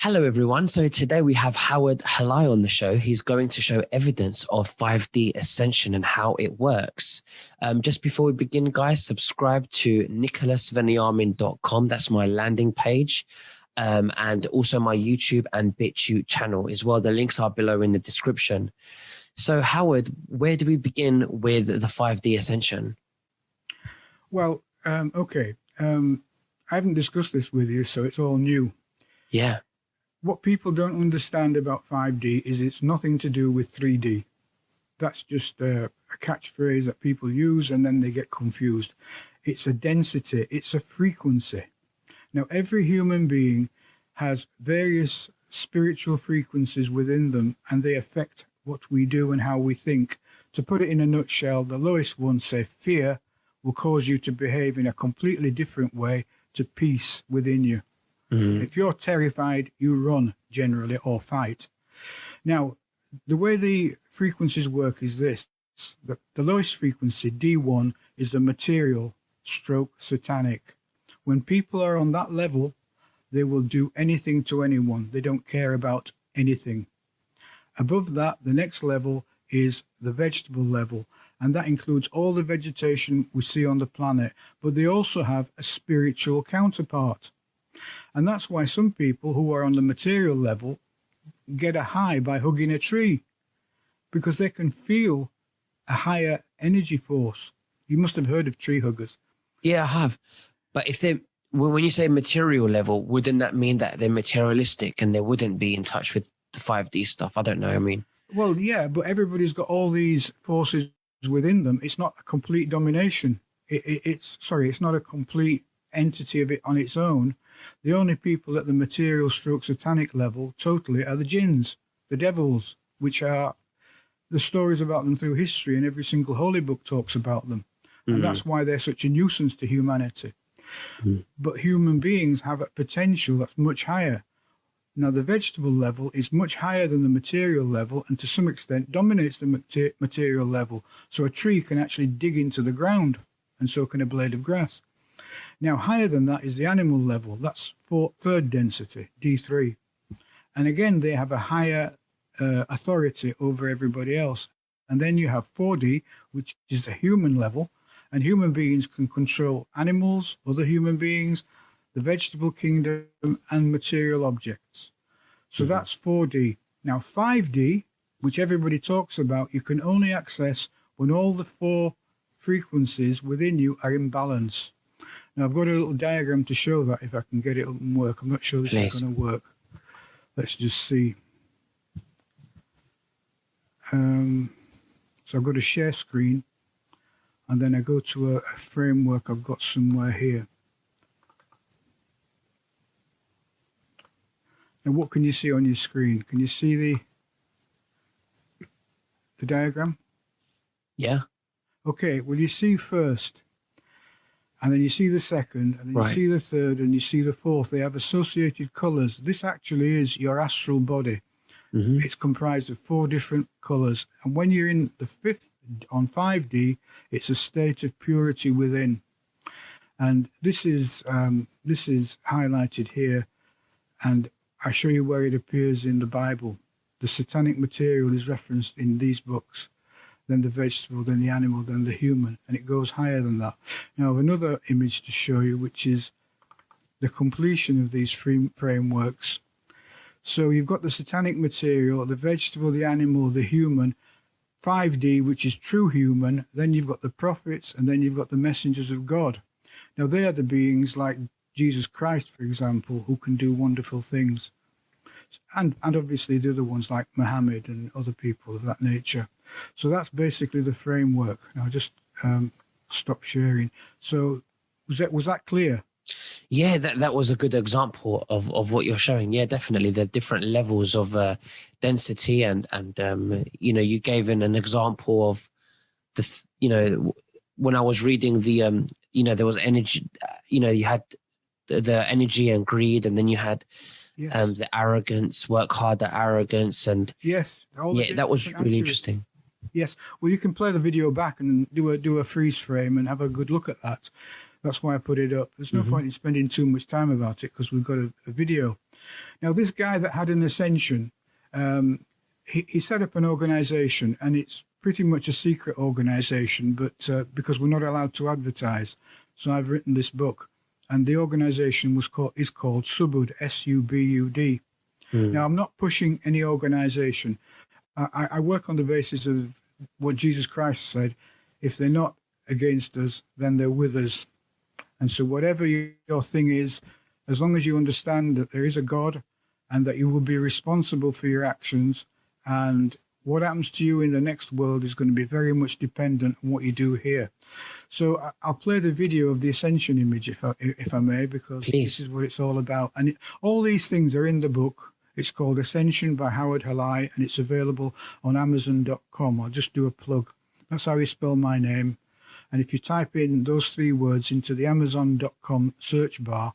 Hello, everyone. So today we have Howard Halai on the show. He's going to show evidence of 5D Ascension and how it works. Just before we begin, guys, subscribe to nicholasveniamin.com. That's my landing page. And also my YouTube and BitChute channel as well. The links are below in the description. So Howard, where do we begin with the 5D Ascension? Well, okay. I haven't discussed this with you, so it's all new. Yeah. What people don't understand about 5D is it's nothing to do with 3D. That's just a catchphrase that people use and then they get confused. It's a density, it's a frequency. Now, every human being has various spiritual frequencies within them, and they affect what we do and how we think. To put it in a nutshell, the lowest one, say fear, will cause you to behave in a completely different way to peace within you. If you're terrified, you run generally or fight. Now, the way the frequencies work is this. The lowest frequency, D1, is the material stroke satanic. When people are on that level, they will do anything to anyone. They don't care about anything. Above that, the next level is the vegetable level, and that includes all the vegetation we see on the planet, but they also have a spiritual counterpart. And that's why some people who are on the material level get a high by hugging a tree, because they can feel a higher energy force. You must have heard of tree huggers. Yeah, I have. But when you say material level, wouldn't that mean that they're materialistic and they wouldn't be in touch with the 5D stuff? I don't know. I mean, well, yeah, but everybody's got all these forces within them. It's not a complete domination. It's not a complete entity of it on its own. The only people at the material stroke satanic level totally are the jinns, the devils, which are the stories about them through history, and every single holy book talks about them. And that's why they're such a nuisance to humanity. But human beings have a potential that's much higher. Now, the vegetable level is much higher than the material level, and to some extent dominates the material level. So a tree can actually dig into the ground, and so can a blade of grass. Now, higher than that is the animal level. That's third density, D3. And again, they have a higher authority over everybody else. And then you have 4D, which is the human level. And human beings can control animals, other human beings, the vegetable kingdom, and material objects. So that's 4D. Now, 5D, which everybody talks about, you can only access when all the four frequencies within you are in balance. Now, I've got a little diagram to show that, if I can get it up and work. I'm not sure this is going to work. Let's just see. So I've got a share screen, and then I go to a framework I've got somewhere here. Now, what can you see on your screen? Can you see the diagram? yeah. Okay, well, you see first, and then you see the second, and then you see the third, and you see the fourth. They have associated colors. This actually is your astral body. It's comprised of 4 different colors. And when you're in the fifth, on 5D, it's a state of purity within. And this is highlighted here, and I show you where it appears in the Bible. The satanic material is referenced in these books, then the vegetable, then the animal, then the human, and it goes higher than that. Now, I have another image to show you, which is the completion of these frameworks. So you've got the satanic material, the vegetable, the animal, the human, 5D, which is true human, then you've got the prophets, and then you've got the messengers of God. Now, they are the beings like Jesus Christ, for example, who can do wonderful things. And obviously the other ones like Muhammad and other people of that nature. So that's basically the framework. Now, I'll just stop sharing. So was that clear? Yeah, that was a good example of what you're showing. Yeah, definitely. The different levels of density and you gave an example of when I was reading there was energy, you had the energy and greed, and then you had the arrogance, work harder arrogance, and that was really interesting. Yes, well, you can play the video back and do a freeze frame and have a good look at that. That's why I put it up. There's no point in spending too much time about it because we've got a video. Now, this guy that had an ascension, he set up an organization, and it's pretty much a secret organization, but because we're not allowed to advertise. So I've written this book, and the organization is called Subud, Subud. Now, I'm not pushing any organization. I work on the basis of what Jesus Christ said. If they're not against us, then they're with us. And so whatever your thing is, as long as you understand that there is a God and that you will be responsible for your actions, and what happens to you in the next world is going to be very much dependent on what you do here. So I'll play the video of the Ascension image, if I may, because Please. This is what it's all about. And all these things are in the book. It's called Ascension by Howard Halai, and it's available on Amazon.com. I'll just do a plug. That's how you spell my name. And if you type in those 3 words into the Amazon.com search bar,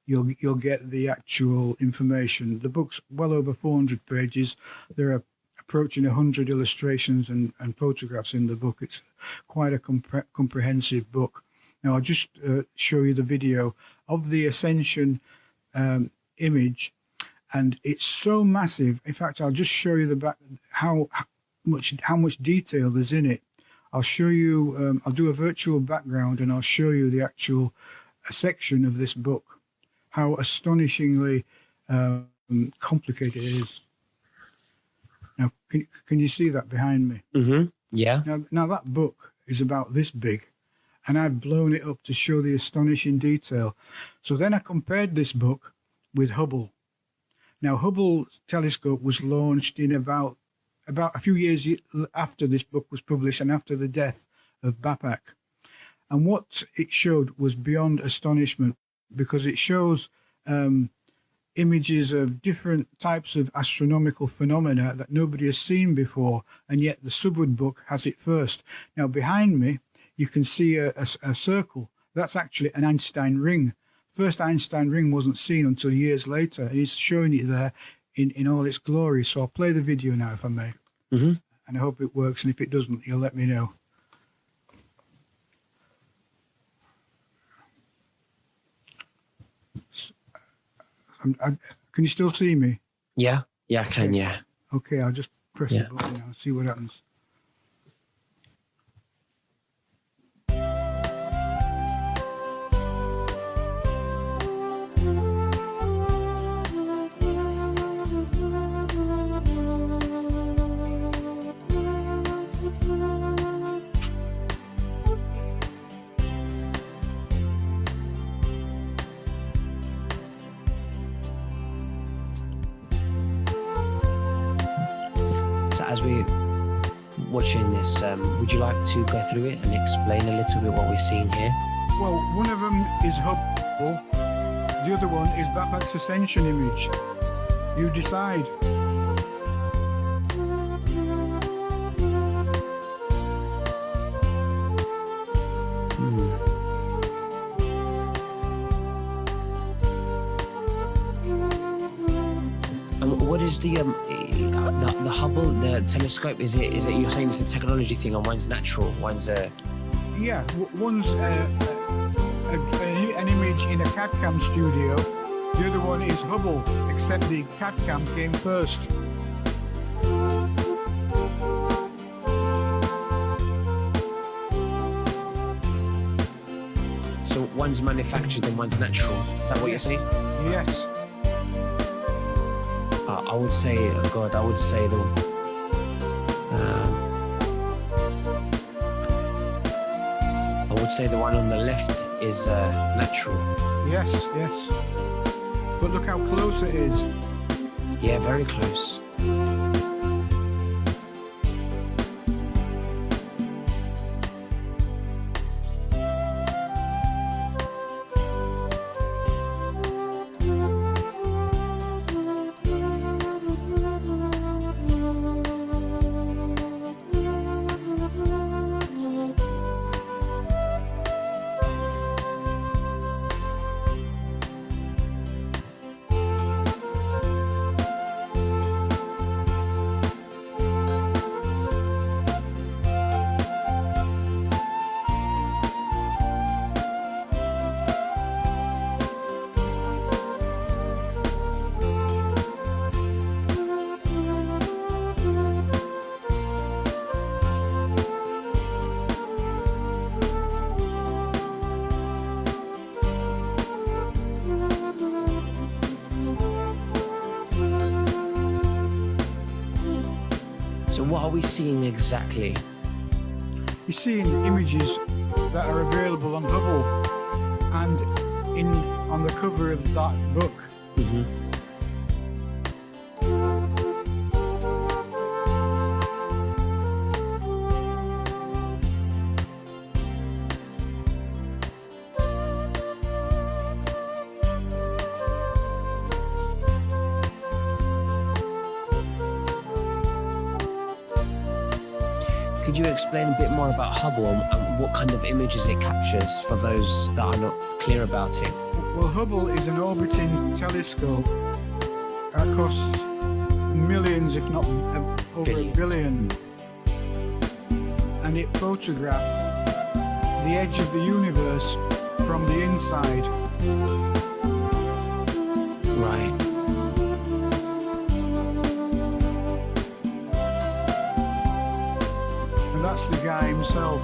you'll get the actual information. The book's well over 400 pages. There are approaching 100 illustrations and photographs in the book. It's quite a comprehensive book. Now, I'll just show you the video of the Ascension image, and it's so massive. In fact, I'll just show you the back, how much detail there's in it. I'll show you, I'll do a virtual background, and I'll show you the actual section of this book, how astonishingly complicated it is. Now, can you see that behind me? Mm-hmm. Yeah. Now that book is about this big, and I've blown it up to show the astonishing detail. So then I compared this book with Hubble. Now, Hubble telescope was launched in about a few years after this book was published and after the death of Bapak. And what it showed was beyond astonishment, because it shows images of different types of astronomical phenomena that nobody has seen before, and yet the Subud book has it first. Now, behind me, you can see a circle. That's actually an Einstein ring. First Einstein ring wasn't seen until years later, and he's showing it there in all its glory. So I'll play the video now, if I may. Mm-hmm. And I hope it works, and if it doesn't, you'll let me know. Can you still see me? Yeah. Yeah, I can, yeah. Okay, I'll just press the button now and see what happens. As we're watching this, would you like to go through it and explain a little bit what we're seeing here? Well, one of them is Hubble, the other one is Bapak's Ascension image. You decide. What is the Hubble, the telescope? Is it you're saying it's a technology thing, and one's natural, one's a... Yeah, one's an image in a CAD-CAM studio. The other one is Hubble, except the CAD-CAM came first. So one's manufactured and one's natural. Is that what you're saying? Yes. I would say, God, I would say the... I would say the one on the left is natural. Yes, yes. But look how close it is. Yeah, very close. are we seeing exactly? You're seeing images that are available on Hubble and on the cover of that book. Mm-hmm. Could you explain a bit more about Hubble and what kind of images it captures for those that are not clear about it? Well, Hubble is an orbiting telescope that costs millions, if not over a billion. And it photographs the edge of the universe from the inside. Right. And that's the guy himself.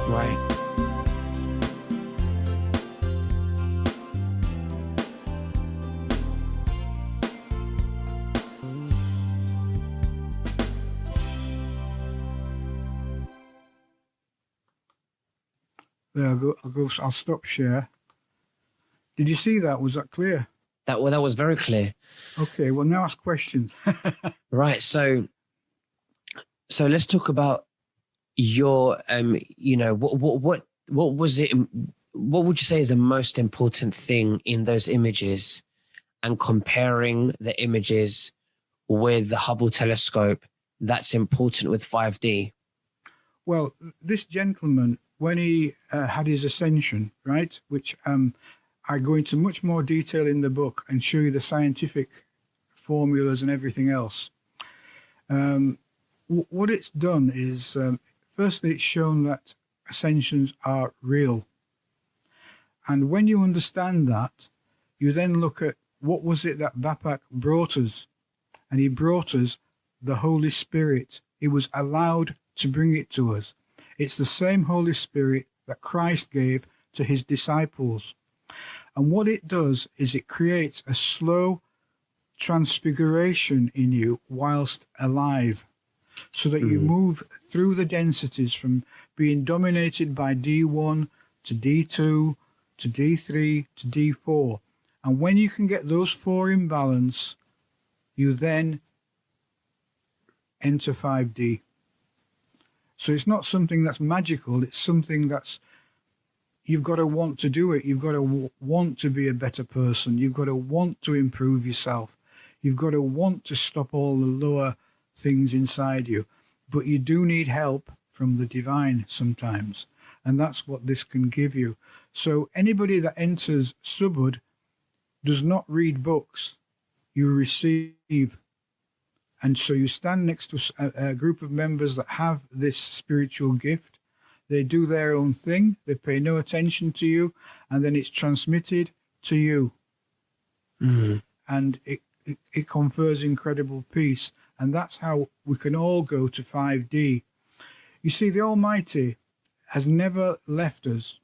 Right. There, I'll stop share. Did you see that? Was that clear? That was very clear. Okay, well now ask questions. Right. So let's talk about your what was it, what would you say is the most important thing in those images, and comparing the images with the Hubble telescope that's important with 5D? Well, this gentleman, when he had his ascension, right, which I go into much more detail in the book and show you the scientific formulas and everything else. What it's done is, firstly, it's shown that ascensions are real. And when you understand that, you then look at what was it that Bapak brought us. And he brought us the Holy Spirit. He was allowed to bring it to us. It's the same Holy Spirit that Christ gave to his disciples. And what it does is it creates a slow transfiguration in you whilst alive, so that you move through the densities from being dominated by D1 to D2 to D3 to D4. And when you can get those four in balance, you then enter 5D. So it's not something that's magical. It's something that's, you've got to want to do it. You've got to want to be a better person. You've got to want to improve yourself. You've got to want to stop all the lower things inside you. But you do need help from the divine sometimes. And that's what this can give you. So anybody that enters Subud does not read books. You receive. And so you stand next to a group of members that have this spiritual gift. They do their own thing. They pay no attention to you. And then it's transmitted to you. Mm-hmm. And it confers incredible peace. And that's how we can all go to 5D. You see, the Almighty has never left us.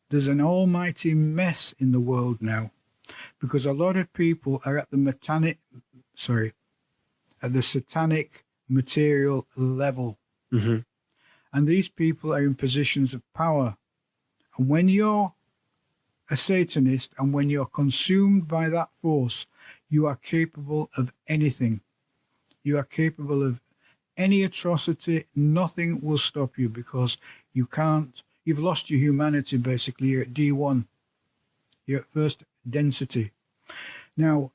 There's an almighty mess in the world now, because a lot of people are at the satanic material level. Mm-hmm. And these people are in positions of power. And when you're a Satanist and when you're consumed by that force, you are capable of anything. You are capable of any atrocity. Nothing will stop you, because you've lost your humanity basically. You're at D1. You're at first density. Now,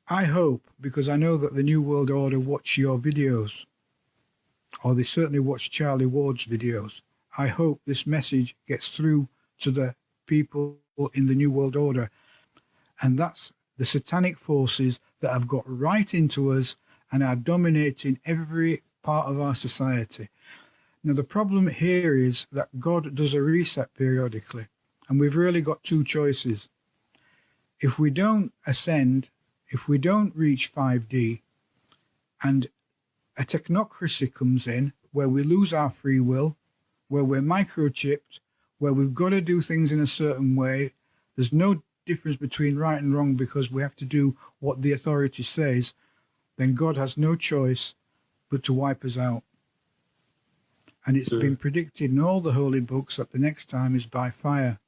I hope, because I know that the New World Order watch your videos, or they certainly watch Charlie Ward's videos. I hope this message gets through to the people in the New World Order. And that's the satanic forces that have got right into us and are dominating every part of our society. Now, the problem here is that God does a reset periodically, and we've really got two choices. If we don't ascend, if we don't reach 5D, and a technocracy comes in, where we lose our free will, where we're microchipped, where we've got to do things in a certain way. There's no difference between right and wrong because we have to do what the authority says. Then God has no choice but to wipe us out. And it's been predicted in all the holy books that the next time is by fire.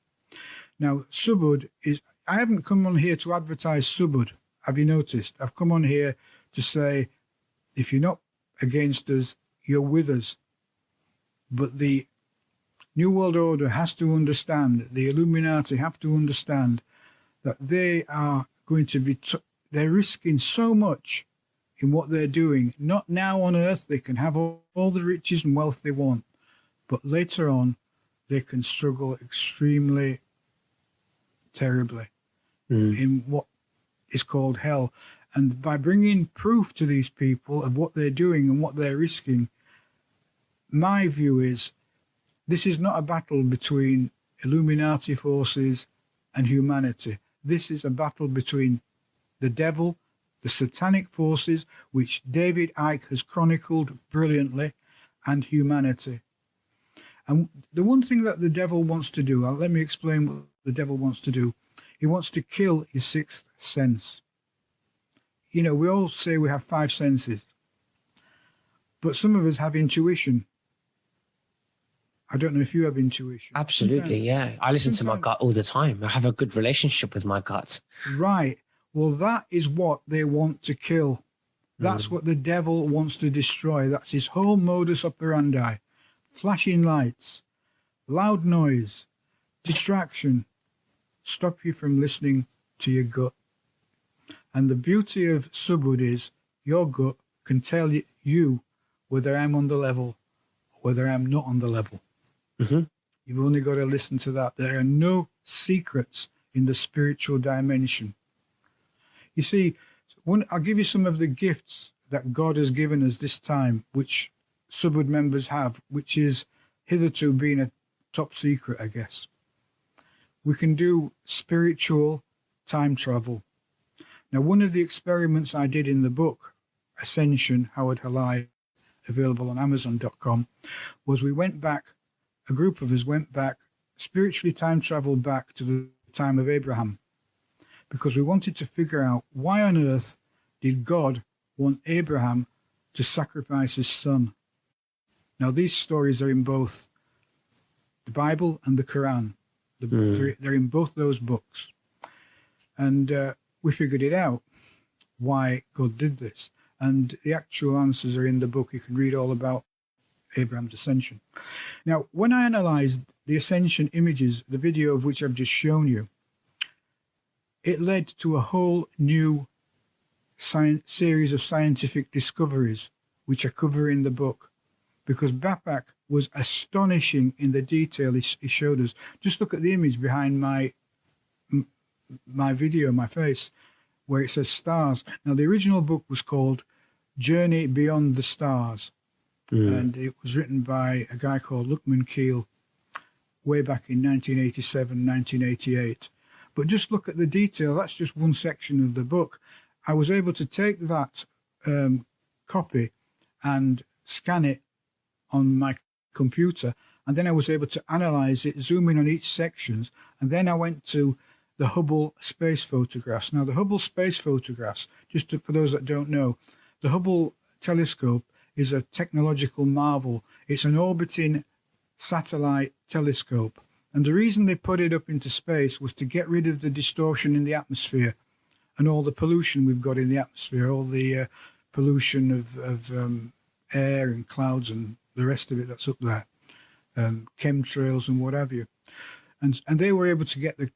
Now, Subud is, I haven't come on here to advertise Subud. Have you noticed? I've come on here to say, if you're not against us, you're with us. But the New World Order has to understand, the Illuminati have to understand that they are going to be, they're risking so much in what they're doing. Not now on Earth, they can have all the riches and wealth they want, but later on, they can struggle extremely terribly in what is called hell. And by bringing proof to these people of what they're doing and what they're risking, my view is this is not a battle between Illuminati forces and humanity. This is a battle between the devil, the satanic forces, which David Icke has chronicled brilliantly, and humanity. And the one thing that the devil wants to do, let me explain what the devil wants to do. He wants to kill your sixth sense. You know, we all say we have five senses, but some of us have intuition. I don't know if you have intuition. Absolutely, yeah. I listen to my gut all the time. I have a good relationship with my gut. Right. Well, that is what they want to kill. That's what the devil wants to destroy. That's his whole modus operandi. Flashing lights, loud noise, distraction, stop you from listening to your gut. And the beauty of Subud is your gut can tell you whether I'm on the level or whether I'm not on the level. You've only got to listen to that. There are no secrets in the spiritual dimension. You see, I'll give you some of the gifts that God has given us this time, which Subud members have, which is hitherto been a top secret, I guess. We can do spiritual time travel. Now, one of the experiments I did in the book, Ascension, Howard Halai, available on Amazon.com, was we went back, a group of us went back, spiritually time traveled back to the time of Abraham, because we wanted to figure out why on earth did God want Abraham to sacrifice his son. Now, these stories are in both the Bible and the Quran. They're in both those books. And we figured it out, why God did this. And the actual answers are in the book. You can read all about Abraham's ascension. Now, when I analyzed the ascension images, the video of which I've just shown you, it led to a whole new series of scientific discoveries, which I cover in the book, because Bapak was astonishing in the detail he showed us. Just look at the image behind my video, my face, where it says stars. Now, the original book was called Journey Beyond the Stars, and it was written by a guy called Luckman Keel way back in 1987, 1988. But just look at the detail. That's just one section of the book. I was able to take that copy and scan it on my computer, and then I was able to analyze it, zoom in on each section, and then I went to the Hubble space photographs. Now, the Hubble space photographs, for those that don't know, the Hubble telescope is a technological marvel. It's an orbiting satellite telescope. And the reason they put it up into space was to get rid of the distortion in the atmosphere and all the pollution we've got in the atmosphere, all the pollution of air and clouds and the rest of it that's up there, chemtrails and what have you. And they were able to get the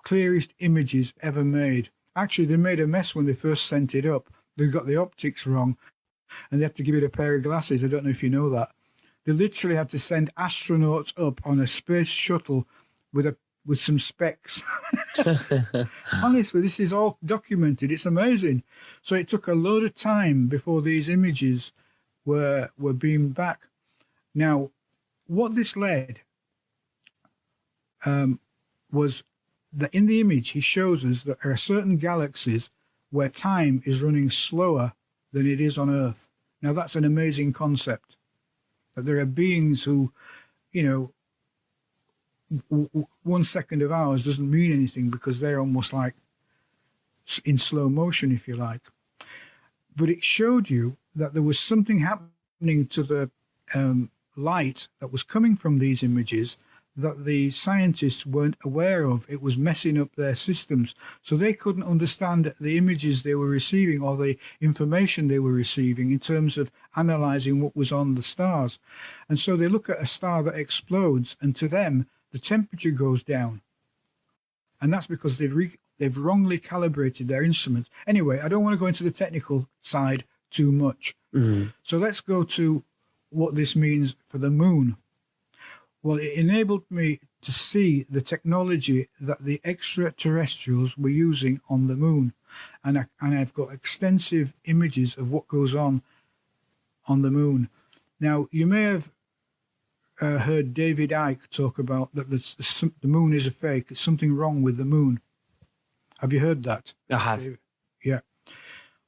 clearest images ever made. Actually, they made a mess when they first sent it up. They got the optics wrong, and they had to give it a pair of glasses. I don't know if you know that. They literally had to send astronauts up on a space shuttle with some specs. Honestly, this is all documented. It's amazing. So it took a load of time before these images were beamed back. Now, what this led was that in the image, he shows us that there are certain galaxies where time is running slower than it is on Earth. Now, that's an amazing concept. that there are beings who, you know, 1 second of ours doesn't mean anything because they're almost like in slow motion, if you like. But it showed you that there was something happening to the light that was coming from these images that the scientists weren't aware of. It was messing up their systems. So they couldn't understand the images they were receiving or the information they were receiving in terms of analyzing what was on the stars. And so they look at a star that explodes, and to them, the temperature goes down. And that's because they've wrongly calibrated their instruments. Anyway, I don't want to go into the technical side too much. So let's go to what this means for the moon. Well, it enabled me to see the technology that the extraterrestrials were using on the moon. And I've got extensive images of what goes on the moon. Now, you may have heard David Icke talk about that the moon is a fake. There's something wrong with the moon. Have you heard that? I have. Yeah.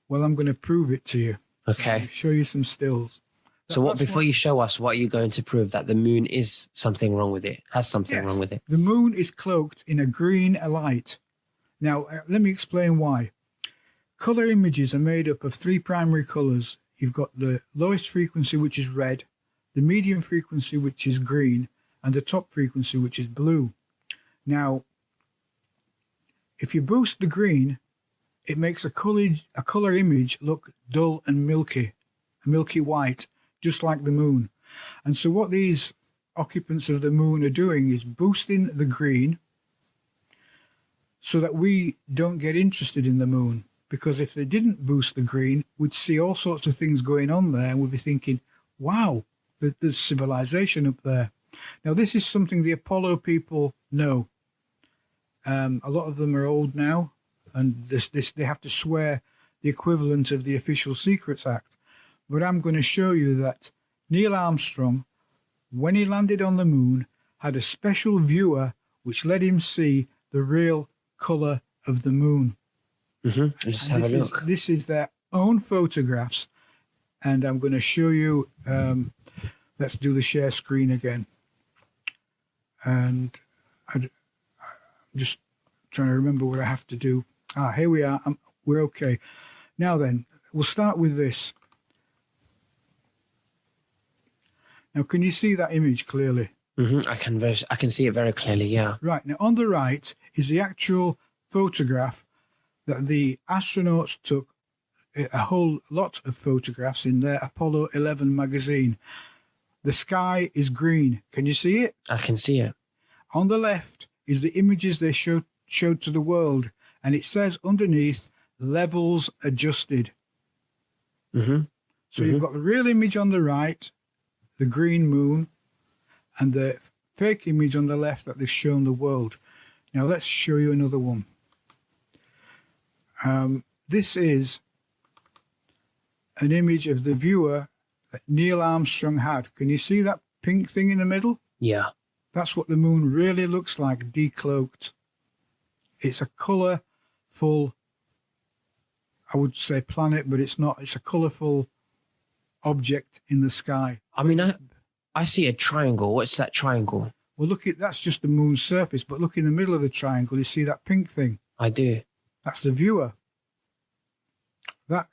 Well, I'm going to prove it to you. Okay. I'll show you some stills. So what, before you show us, what are you going to prove? That the moon is something wrong with it, has something wrong with it? The moon is cloaked in a green light. Now, let me explain why. Color images are made up of 3 primary colors. You've got the lowest frequency, which is red, the medium frequency, which is green, and the top frequency, which is blue. Now, if you boost the green, it makes a color image look dull and milky white, just like the moon. And so what these occupants of the moon are doing is boosting the green so that we don't get interested in the moon. Because if they didn't boost the green, we'd see all sorts of things going on there, and we'd be thinking, wow, there's civilization up there. Now, this is something the Apollo people know. A lot of them are old now, and they have to swear the equivalent of the Official Secrets Act. But I'm going to show you that Neil Armstrong, when he landed on the moon, had a special viewer which let him see the real colour of the moon. Just have a look. This is their own photographs, and I'm going to show you. Let's do the share screen again. And I'm just trying to remember what I have to do. Here we are. We're okay. Now then, we'll start with this. Now, can you see that image clearly? I can see it very clearly, yeah. Right. Now, on the right is the actual photograph that the astronauts took, a whole lot of photographs in their Apollo 11 magazine. The sky is green. Can you see it? I can see it. On the left is the images they showed to the world, and it says underneath, levels adjusted. So you've got the real image on the right, the green moon, and the fake image on the left that they've shown the world. Now let's show you another one. This is an image of the viewer that Neil Armstrong had. Can you see that pink thing in the middle? Yeah. That's what the moon really looks like, decloaked. It's a colourful, I would say planet, but it's not. It's a colourful object in the sky. I mean, I see a triangle. What's that triangle? Well, that's just the moon's surface, but look in the middle of the triangle, you see that pink thing? I do. That's the viewer.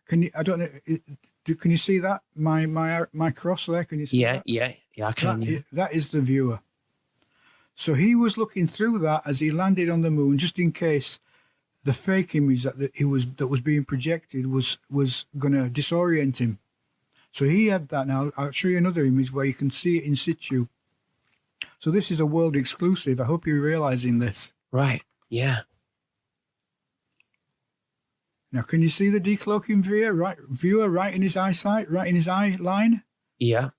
Can you see that? My cross there, can you see that? Yeah, I can. That is the viewer. So he was looking through that as he landed on the moon, just in case the fake image that was being projected was going to disorient him. So he had that. Now I'll show you another image where you can see it in situ. So this is a world exclusive. I hope you're realizing this. Right. Yeah. Now, can you see the decloaking viewer right in his eyesight, right in his eye line? Yeah.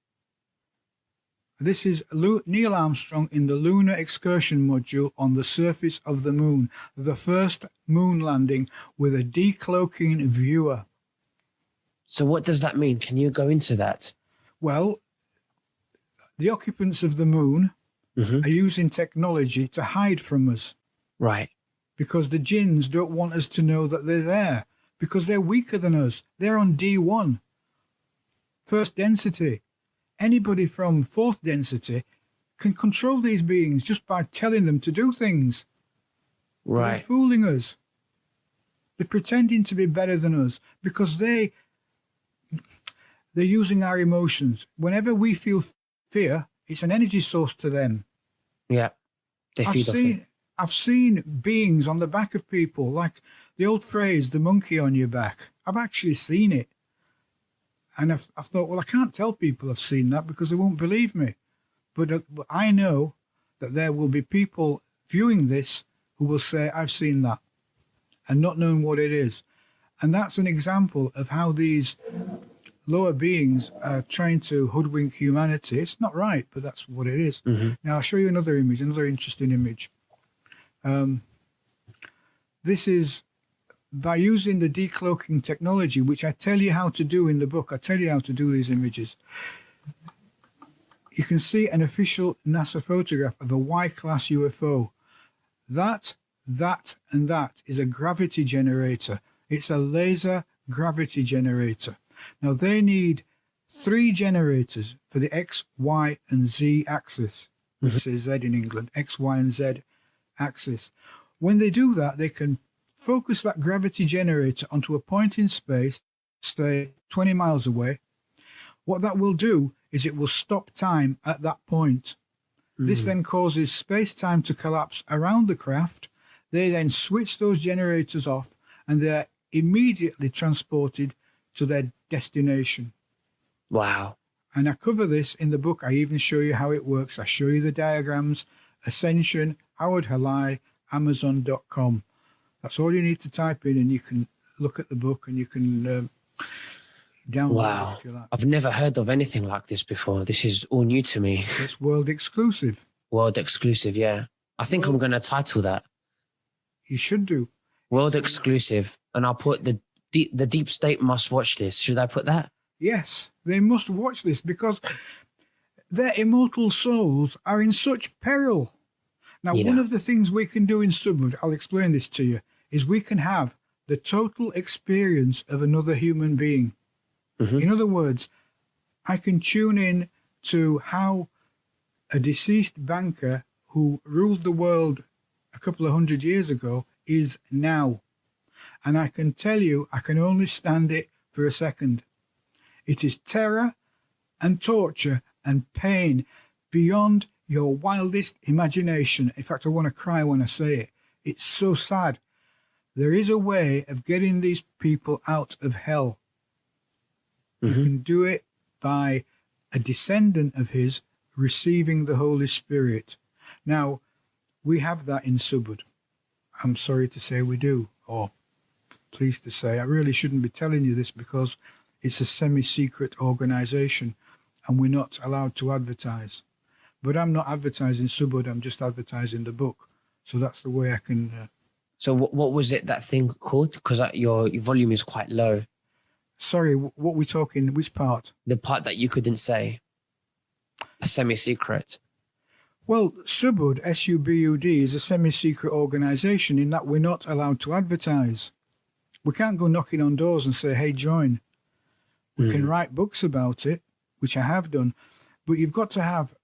This is Neil Armstrong in the Lunar Excursion Module on the surface of the moon, the first moon landing with a decloaking viewer. So what does that mean? Can you go into that? Well, the occupants of the moon are using technology to hide from us. Right. Because the jinns don't want us to know that they're there, because they're weaker than us. They're on D1, first density. anybody from fourth density can control these beings just by telling them to do things. But they're Right. fooling us. They're pretending to be better than us because they're using our emotions. Whenever we feel fear, it's an energy source to them. Yeah. They feed off it. I've seen beings on the back of people, like the old phrase, the monkey on your back. I've actually seen it. And I've thought, well, I can't tell people I've seen that because they won't believe me. But I know that there will be people viewing this who will say, I've seen that, and not knowing what it is. And that's an example of how these lower beings are trying to hoodwink humanity. It's not right, but that's what it is. Now, I'll show you another image, another interesting image. This is by using the decloaking technology, which I tell you how to do in the book. I tell you how to do these images. You can see an official NASA photograph of a Y-class UFO. That, and that is a gravity generator. It's a laser gravity generator. Now, they need 3 generators for the X, Y, and Z axis. We say Z in England, X, Y, and Z axis. When they do that, they can focus that gravity generator onto a point in space, say 20 miles away. What that will do is it will stop time at that point. This then causes space-time to collapse around the craft. They then switch those generators off and they're immediately transported to their destination. Wow. And I cover this in the book. I even show you how it works. I show you the diagrams. Ascension, Howard Halai, Amazon.com. That's all you need to type in, and you can look at the book and you can download it if you like. I've never heard of anything like this before. This is all new to me. It's world exclusive. World exclusive, yeah. I think I'm going to title that You should do. World exclusive, and I'll put the deep state must watch this. Should I put that? Yes, they must watch this because their immortal souls are in such peril. Now, one of the things we can do in Subud, I'll explain this to you, is we can have the total experience of another human being. In other words, I can tune in to how a deceased banker who ruled the world a couple of 100 years ago is now. And I can tell you, I can only stand it for a second. It is terror and torture and pain beyond your wildest imagination. In fact, I want to cry when I say it. It's so sad. There is a way of getting these people out of hell. You can do it by a descendant of his receiving the Holy Spirit. Now, we have that in Subud. I'm sorry to say we do, or pleased to say. I really shouldn't be telling you this because it's a semi-secret organization and we're not allowed to advertise. But I'm not advertising Subud, I'm just advertising the book. So that's the way I can... So what was it, that thing called? Because your volume is quite low. Sorry, what we talking, which part? The part that you couldn't say. A semi-secret. Well, Subud, S-U-B-U-D, is a semi-secret organization in that we're not allowed to advertise. We can't go knocking on doors and say, hey, join. We can write books about it, which I have done, but you've got to have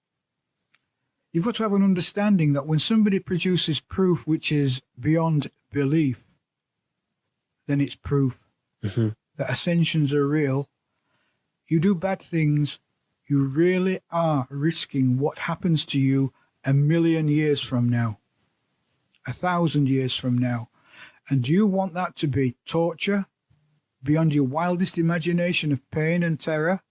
an understanding that when somebody produces proof which is beyond belief, then it's proof that ascensions are real. You do bad things, you really are risking what happens to you 1,000,000 years from now, 1,000 years from now. And do you want that to be torture beyond your wildest imagination of pain and terror,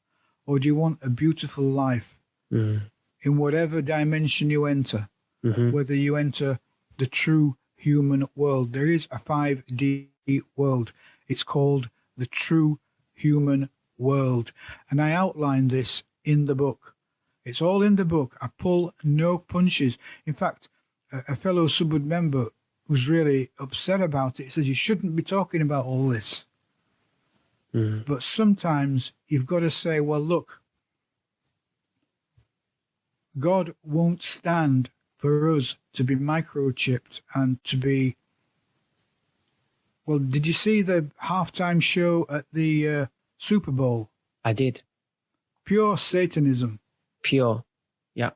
or do you want a beautiful life in whatever dimension you enter, whether you enter the true human world? There is a 5D world. It's called the true human world. And I outline this in the book. It's all in the book. I pull no punches. In fact, a fellow Subud member was really upset about it. He says, you shouldn't be talking about all this. But sometimes you've got to say, well, look, God won't stand for us to be microchipped and to be... Well, did you see the halftime show at the Super Bowl? I did. pure Satanism. Pure. Yeah.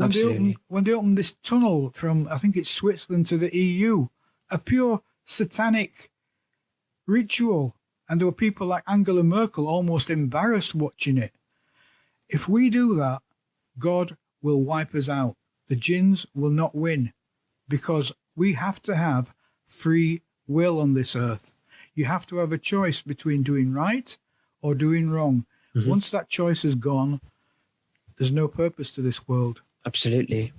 Absolutely. When they opened this tunnel from, I think it's Switzerland to the EU, a pure satanic ritual. And there were people like Angela Merkel almost embarrassed watching it. If we do that, God will wipe us out. The jinns will not win, because we have to have free will on this earth. You have to have a choice between doing right or doing wrong. Mm-hmm. Once that choice is gone, there's no purpose to this world. Absolutely.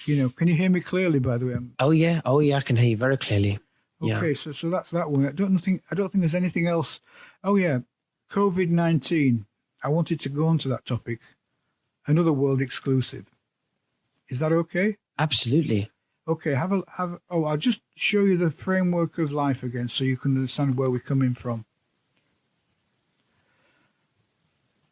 You know, can you hear me clearly, by the way? Oh yeah, I can hear you very clearly. Okay, yeah. so that's that one. I don't think there's anything else. Oh yeah, COVID-19. I wanted to go on to that topic. Another world exclusive. Is that okay? Absolutely. Okay, I'll just show you the framework of life again so you can understand where we're coming from.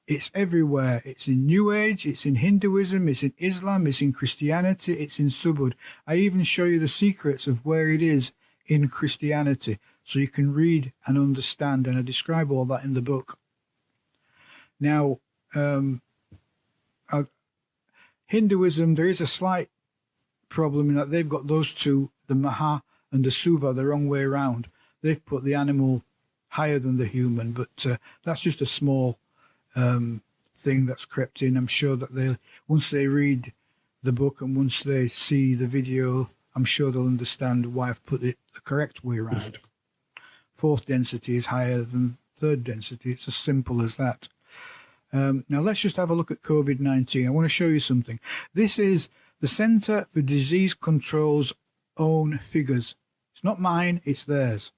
It's everywhere. It's in New Age, it's in Hinduism, it's in Islam, it's in Christianity, it's in Subud. I even show you the secrets of where it is in Christianity so you can read and understand, and I describe all that in the book. Now, Hinduism, there is a slight problem in that they've got those two, the Maha and the Suva, the wrong way around. They've put the animal higher than the human, but that's just a small thing that's crept in. I'm sure that once they read the book and once they see the video, I'm sure they'll understand why I've put it the correct way around. Fourth density is higher than third density. It's as simple as that. Now let's just have a look at COVID-19. I want to show you something. This is the Center for Disease Control's own figures. It's not mine, it's theirs.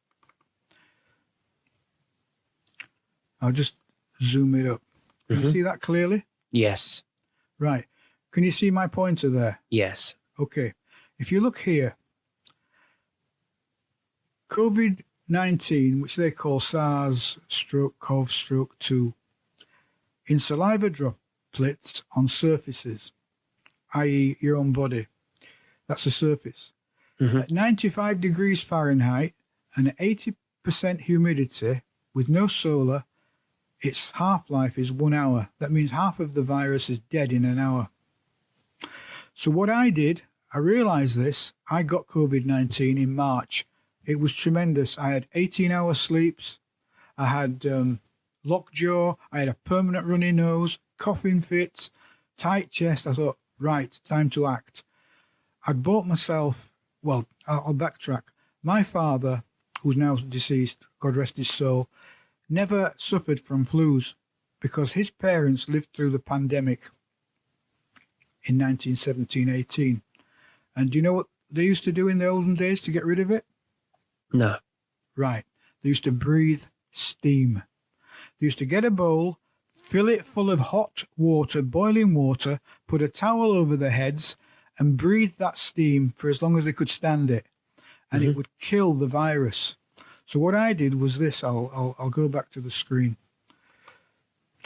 I'll just zoom it up. Can you see that clearly? Yes. Right. Can you see my pointer there? Yes. Okay. If you look here, COVID-19, which they call SARS-CoV-2, in saliva droplets on surfaces, i.e. your own body. That's the surface. Mm-hmm. At 95 degrees Fahrenheit and 80% humidity with no solar, its half-life is 1 hour. That means half of the virus is dead in an hour. So what I did, I realized this, I got COVID-19 in March. It was tremendous. I had 18-hour sleeps. I had lockjaw. I had a permanent runny nose, coughing fits, tight chest. I thought, right, time to act. I'd bought myself, well, I'll backtrack. My father, who's now deceased, God rest his soul, never suffered from flus because his parents lived through the pandemic in 1917-18. And do you know what they used to do in the olden days to get rid of it? No. Right. They used to breathe steam. They used to get a bowl, fill it full of hot water, boiling water, put a towel over their heads and breathe that steam for as long as they could stand it. And it would kill the virus. So what I did was this. I'll go back to the screen.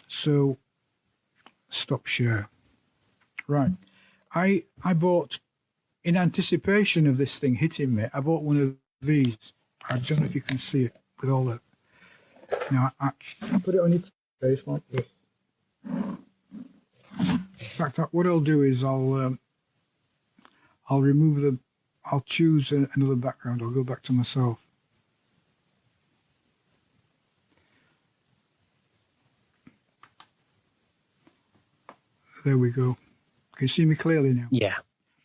So stop share. Right. I bought, in anticipation of this thing hitting me, I bought one of these. I don't know if you can see it with all that. Now I put it on your face like this. In fact, what I'll do is I'll remove I'll choose another background. I'll go back to myself. There we go. Can you see me clearly now? Yeah.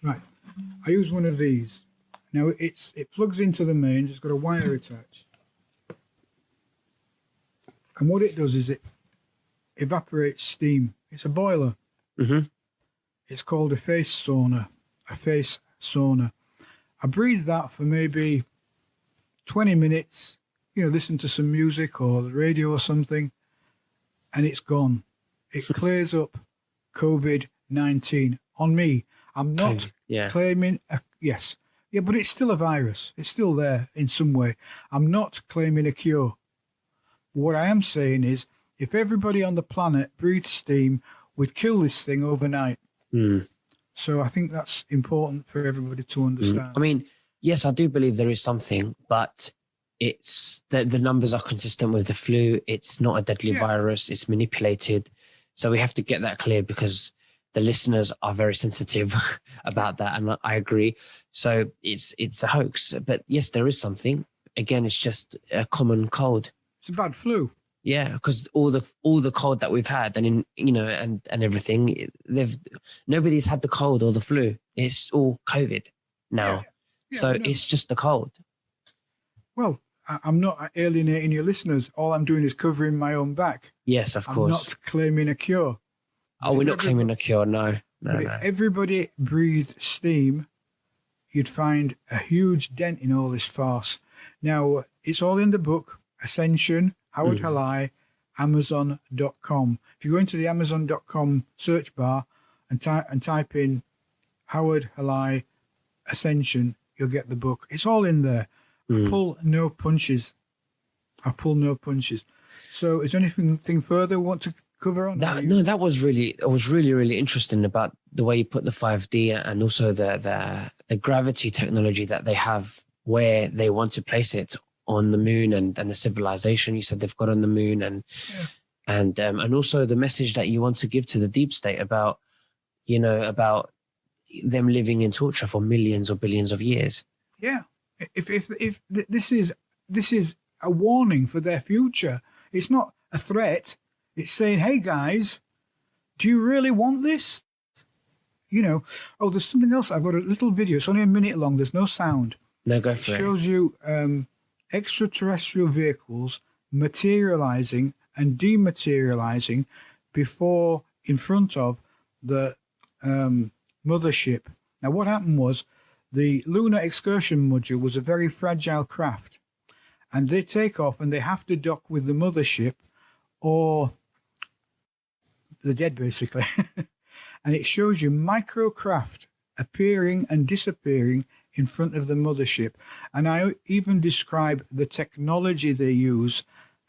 Right. I use one of these. Now it plugs into the mains. It's got a wire attached. And what it does is it evaporates steam. It's a boiler. Mm-hmm. It's called a face sauna. I breathe that for maybe 20 minutes, listen to some music or the radio or something, and it's gone. It clears up COVID-19 on me. I'm not claiming, yes. Yeah, but it's still a virus. It's still there in some way. I'm not claiming a cure. What I am saying is, if everybody on the planet breathed steam, we'd kill this thing overnight. Mm. So I think that's important for everybody to understand. I mean, yes, I do believe there is something, but it's the numbers are consistent with the flu. It's not a deadly virus. It's manipulated. So we have to get that clear because the listeners are very sensitive about that, and I agree. So it's a hoax. But yes, there is something. Again, it's just a common cold. It's a bad flu. Yeah, because all the cold that we've had, and and everything, nobody's had the cold or the flu. It's all COVID now. Yeah, So it's just the cold. Well, I'm not alienating your listeners. All I'm doing is covering my own back. Yes, of course. I'm not claiming a cure. Oh, we're not claiming a cure. No. If everybody breathed steam, you'd find a huge dent in all this farce. Now, it's all in the book, Ascension, Howard Halai, Amazon.com. If you go into the Amazon.com search bar and type in Howard Halai, Ascension, you'll get the book. It's all in there. I pull no punches. So is there anything further you want to cover on? That was really interesting about the way you put the 5D and also the gravity technology that they have, where they want to place it on the moon and the civilization you said they've got on the moon, and also the message that you want to give to the deep state about them living in torture for millions or billions of years. Yeah. If this is a warning for their future, it's not a threat. It's saying, hey guys, do you really want this? Oh, there's something else. I've got a little video. It's only a minute long. There's no sound. No, go for it. It shows you extraterrestrial vehicles materializing and dematerializing in front of the mothership. Now, what happened was, the lunar excursion module was a very fragile craft, and they take off and they have to dock with the mothership or the dead, basically. And it shows you microcraft appearing and disappearing in front of the mothership. And I even describe the technology they use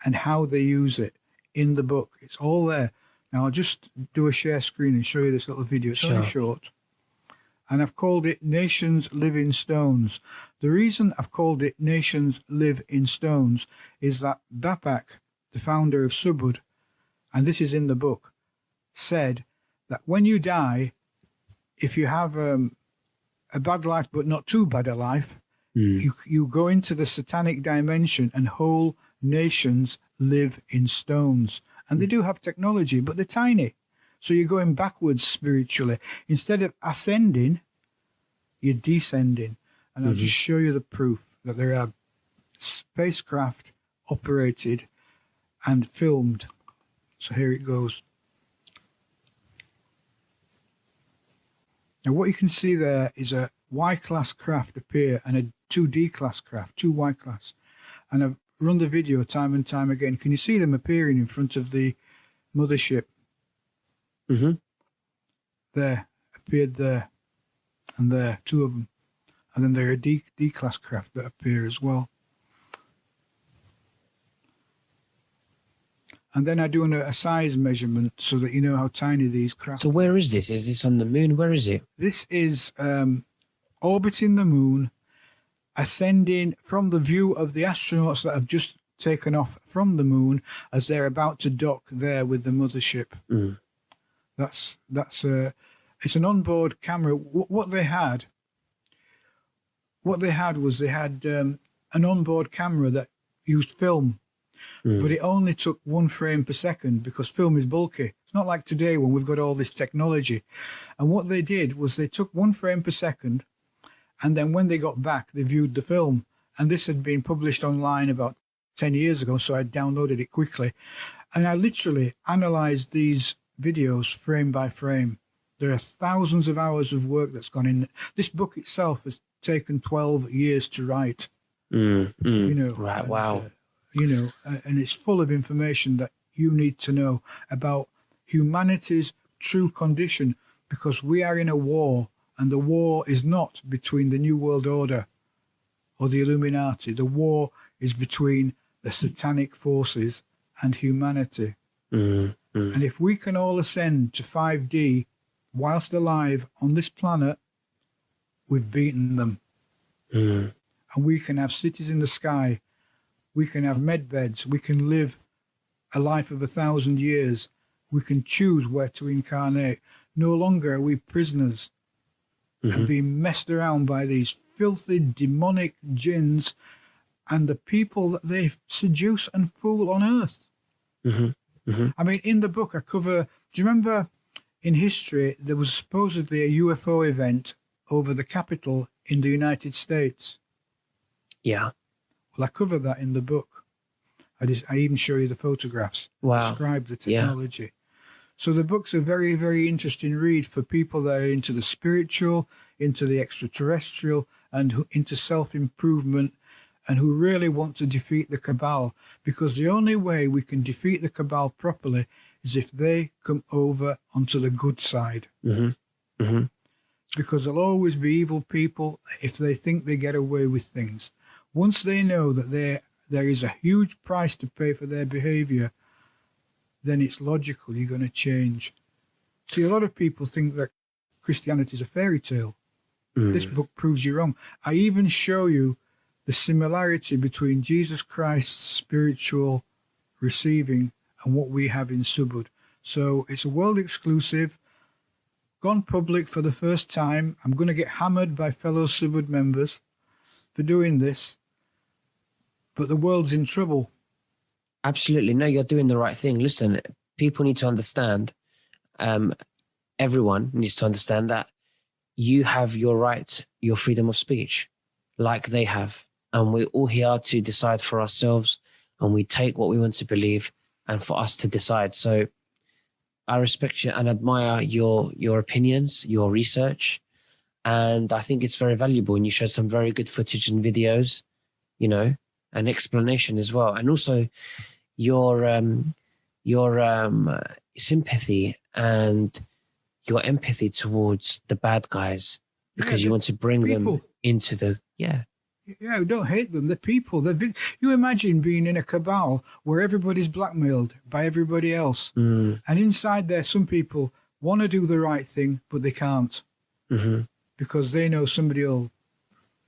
and how they use it in the book. It's all there. Now, I'll just do a share screen and show you this little video. It's only short. And I've called it Nations Live in Stones. The reason I've called it Nations Live in Stones is that Bapak, the founder of Subud, and this is in the book, said that when you die, if you have a bad life but not too bad a life, you go into the satanic dimension and whole nations live in stones. And they do have technology, but they're tiny. So you're going backwards spiritually. Instead of ascending, you're descending. And I'll just show you the proof that there are spacecraft operated and filmed. So here it goes. Now what you can see there is a Y-class craft appear and a 2D class craft, 2 Y-class. And I've run the video time and time again. Can you see them appearing in front of the mothership? There, appeared there, and there, 2 of them. And then there are D-class craft that appear as well. And then I do a size measurement so that you know how tiny these craft are. So where is this? Is this on the moon? Where is it? This is orbiting the moon, ascending from the view of the astronauts that have just taken off from the moon as they're about to dock there with the mothership. It's an onboard camera. What they had was an onboard camera that used film, but it only took 1 frame per second because film is bulky. It's not like today when we've got all this technology. And what they did was they took 1 frame per second, and then when they got back, they viewed the film. And this had been published online about 10 years ago, so I downloaded it quickly. And I literally analyzed these videos frame by frame. There are thousands of hours of work that's gone in. This book itself has taken 12 years to write. Right, wow. And it's full of information that you need to know about humanity's true condition, because we are in a war, and the war is not between the New World Order or the Illuminati. The war is between the satanic forces and humanity. And if we can all ascend to 5D whilst alive on this planet, we've beaten them. And we can have cities in the sky. We can have med beds. We can live a life of 1,000 years. We can choose where to incarnate. No longer are we prisoners and being messed around by these filthy, demonic jinns and the people that they seduce and fool on earth. I mean, in the book I cover, do you remember in history there was supposedly a UFO event over the Capitol in the United States? Yeah. Well, I cover that in the book. I even show you the photographs. Wow. Describe the technology. Yeah. So the book's a very, very interesting read for people that are into the spiritual, into the extraterrestrial, and into self-improvement, and who really want to defeat the cabal. Because the only way we can defeat the cabal properly is if they come over onto the good side. Because there'll always be evil people if they think they get away with things. Once they know that there is a huge price to pay for their behavior, then it's logical you're going to change. See, a lot of people think that Christianity is a fairy tale. This book proves you wrong. I even show you the similarity between Jesus Christ's spiritual receiving and what we have in Subud. So it's a world exclusive, gone public for the first time. I'm going to get hammered by fellow Subud members for doing this, but the world's in trouble. Absolutely. No, you're doing the right thing. Listen, people need to understand, everyone needs to understand that you have your right, your freedom of speech, like they have. And we're all here to decide for ourselves, and we take what we want to believe and for us to decide. So I respect you and admire your opinions, your research. And I think it's very valuable. And you showed some very good footage and videos, you know, an explanation as well. And also your sympathy and your empathy towards the bad guys, because you want to bring them into the, Yeah, don't hate them. They're people. You imagine being in a cabal where everybody's blackmailed by everybody else. And inside there, some people want to do the right thing, but they can't. Because they know somebody will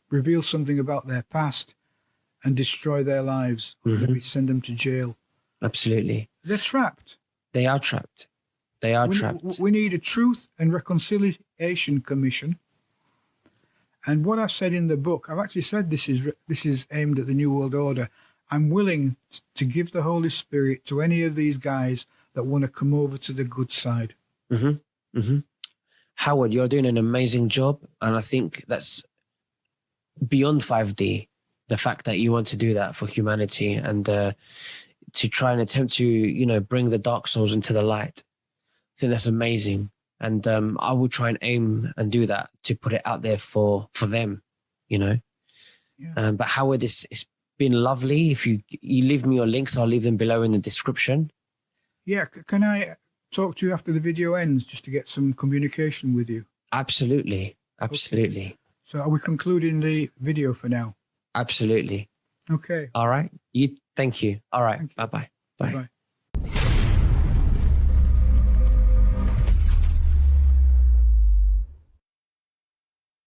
reveal something about their past and destroy their lives, or maybe send them to jail. Absolutely. They're trapped. They are trapped. They are trapped. We need a Truth and Reconciliation Commission. And what I've said in the book, I've actually said this is aimed at the New World Order. I'm willing to give the Holy Spirit to any of these guys that want to come over to the good side. Howard, you're doing an amazing job. And I think that's beyond 5D, the fact that you want to do that for humanity and to try and attempt to, you know, bring the dark souls into the light. I think that's amazing. And I will try and aim and do that to put it out there for them, you know. Yeah. But Howard, it's been lovely. If you leave me your links, I'll leave them below in the description. Yeah, can I talk to you after the video ends just to get some communication with you? Absolutely. Okay. So are we concluding the video for now? Absolutely. Okay. All right. Thank you. All right. Bye-bye. Bye. Bye.